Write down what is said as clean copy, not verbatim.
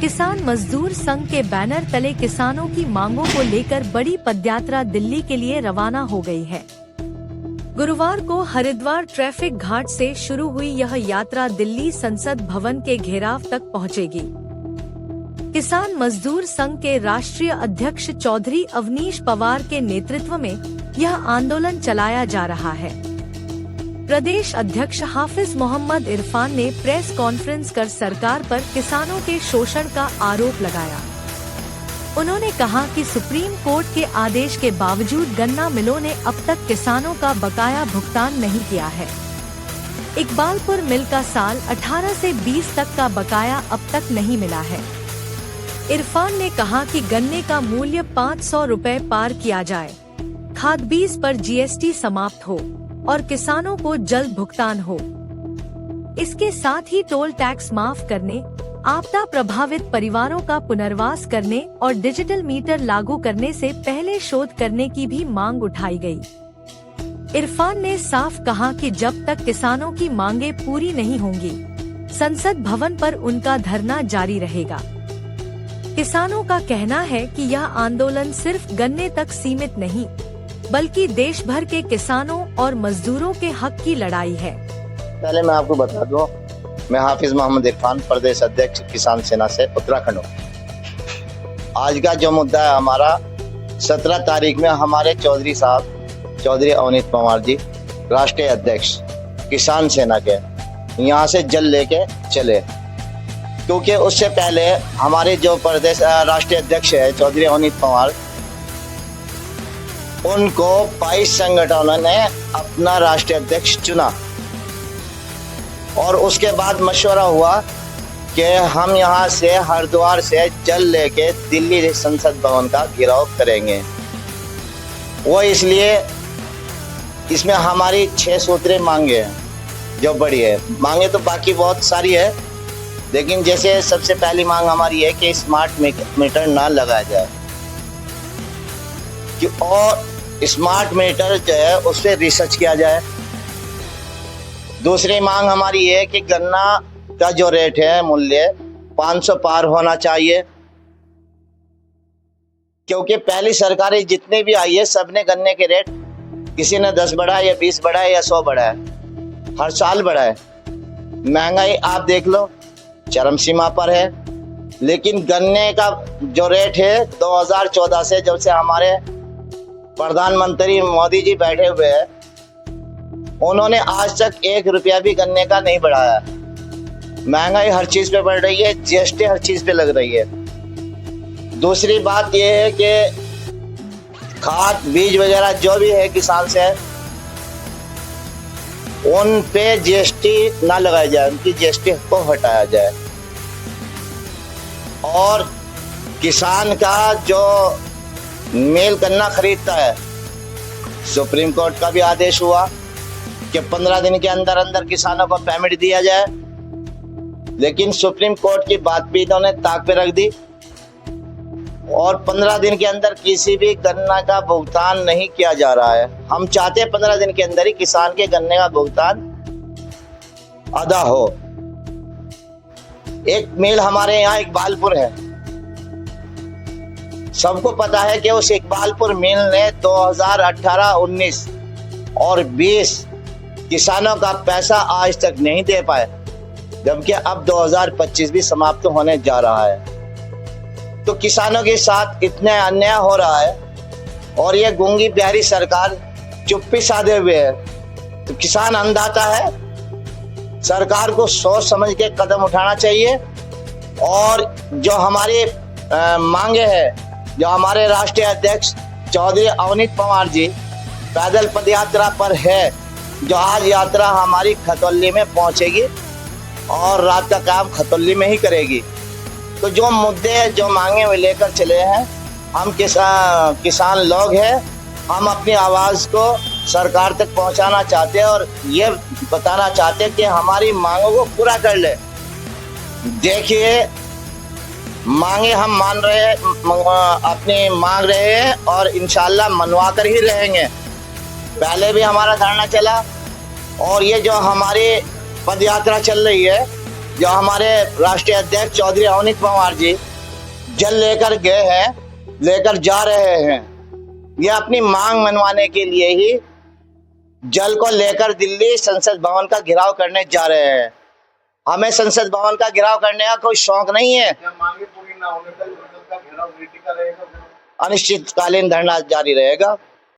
किसान मजदूर संघ के बैनर तले किसानों की मांगों को लेकर बड़ी पदयात्रा दिल्ली के लिए रवाना हो गई है। गुरुवार को हरिद्वार ट्रैफिक घाट से शुरू हुई यह यात्रा दिल्ली संसद भवन के घेराव तक पहुंचेगी। किसान मजदूर संघ के राष्ट्रीय अध्यक्ष चौधरी अवनीश पवार के नेतृत्व में यह आंदोलन चलाया जा रहा है। प्रदेश अध्यक्ष हाफिज मोहम्मद इरफान ने प्रेस कॉन्फ्रेंस कर सरकार पर किसानों के शोषण का आरोप लगाया। उन्होंने कहा कि सुप्रीम कोर्ट के आदेश के बावजूद गन्ना मिलों ने अब तक किसानों का बकाया भुगतान नहीं किया है। इकबालपुर मिल का साल 18 से 20 तक का बकाया अब तक नहीं मिला है। इरफान ने कहा कि गन्ने का मूल्य 500 रुपए पार किया जाए, खाद बीज पर जीएसटी समाप्त हो और किसानों को जल्द भुगतान हो। इसके साथ ही टोल टैक्स माफ करने, आपदा प्रभावित परिवारों का पुनर्वास करने और डिजिटल मीटर लागू करने से पहले शोध करने की भी मांग उठाई गई। इरफान ने साफ कहा कि जब तक किसानों की मांगे पूरी नहीं होंगी, संसद भवन पर उनका धरना जारी रहेगा। किसानों का कहना है कि यह आंदोलन सिर्फ गन्ने तक सीमित नहीं, बल्कि देश भर के किसानों और मजदूरों के हक की लड़ाई है। पहले मैं आपको बता दूं, मैं हाफिज मोहम्मद इरफान, प्रदेश अध्यक्ष किसान सेना से उत्तराखंड हूँ। आज का जो मुद्दा है हमारा, 17 तारीख में हमारे चौधरी साहब, चौधरी अवनीश पवार जी, राष्ट्रीय अध्यक्ष किसान सेना के, यहाँ से जल लेके चले, क्योंकि उससे पहले हमारे जो प्रदेश राष्ट्रीय अध्यक्ष है चौधरी अवनीश पवार, उनको 22 संगठनों ने अपना राष्ट्रीय अध्यक्ष चुना और उसके बाद मशवरा हुआ कि हम यहाँ से हरिद्वार से जल लेके दिल्ली संसद भवन का घेराव करेंगे। वो इसलिए इसमें हमारी 6 सूत्रें मांगे हैं जो बड़ी है। मांगे तो बाकी बहुत सारी है, लेकिन जैसे सबसे पहली मांग हमारी है कि स्मार्ट मीटर ना लगाया जाए और स्मार्ट मीटर जो है उस पर रिसर्च किया जाए। दूसरी मांग हमारी है कि गन्ना का जो रेट है, मूल्य 500 पार होना चाहिए, क्योंकि पहली सरकारें जितने भी आई है सबने गन्ने के रेट, किसी ने 10 बढ़ाया या 20 बढ़ाया या 100 बढ़ाया, हर साल बढ़ा है। महंगाई आप देख लो चरम सीमा पर है, लेकिन गन्ने का जो रेट है 2014 से, जब से हमारे प्रधानमंत्री मोदी जी बैठे हुए हैं, उन्होंने आज तक 1 रुपया भी गन्ने का नहीं बढ़ाया। महंगाई हर चीज पे बढ़ रही है, जीएसटी हर चीज पे लग रही है। दूसरी बात यह है कि खाद बीज वगैरह जो भी है किसान से, उन पे जीएसटी ना लगाया जाए, उनकी जीएसटी को हटाया जाए। और किसान का जो मेल गन्ना खरीदता है, सुप्रीम कोर्ट का भी आदेश हुआ कि 15 दिन के अंदर अंदर किसानों को पेमेंट दिया जाए, लेकिन सुप्रीम कोर्ट की बात भी इन्होंने ताक पे रख दी और 15 दिन के अंदर किसी भी गन्ना का भुगतान नहीं किया जा रहा है। हम चाहते हैं 15 दिन के अंदर ही किसान के गन्ने का भुगतान अदा हो। एक मिल हमारे यहाँ इकबालपुर है, सबको पता है कि उस इकबालपुर मिल ने 2018-19 और 20 किसानों का पैसा आज तक नहीं दे पाए, जबकि अब 2025 भी समाप्त होने जा रहा है। तो किसानों के साथ इतना अन्याय हो रहा है और ये गूंगी प्यारी सरकार चुप्पी साधे हुए है। तो किसान अन्नदाता है, सरकार को सोच समझ के कदम उठाना चाहिए। और जो हमारी मांगे है, जो हमारे राष्ट्रीय अध्यक्ष चौधरी अवनीश पवार जी पैदल पदयात्रा पर है, जो आज यात्रा हमारी खतौली में पहुंचेगी और रात का काम खतौली में ही करेगी। तो जो मुद्दे जो मांगे हुए लेकर चले हैं, हम किसान लोग हैं, हम अपनी आवाज़ को सरकार तक पहुंचाना चाहते हैं और ये बताना चाहते हैं कि हमारी मांगों को पूरा कर ले। देखिए, मांगे हम मान रहे हैं, अपनी मांग रहे हैं और इंशाल्लाह मनवा कर ही रहेंगे। पहले भी हमारा धरना चला और ये जो हमारी पद यात्रा चल रही है, जो हमारे राष्ट्रीय अध्यक्ष चौधरी अवनीत पवार जी जल लेकर गए हैं, लेकर जा रहे हैं, ये अपनी मांग मनवाने के लिए ही जल को लेकर दिल्ली संसद भवन का घेराव करने जा रहे हैं। हमें संसद भवन का घेराव करने का कोई शौक नहीं है। मांगे पूरी ना होने तक का घेराव रहेगा, अनिश्चितकालीन धरना जारी रहेगा।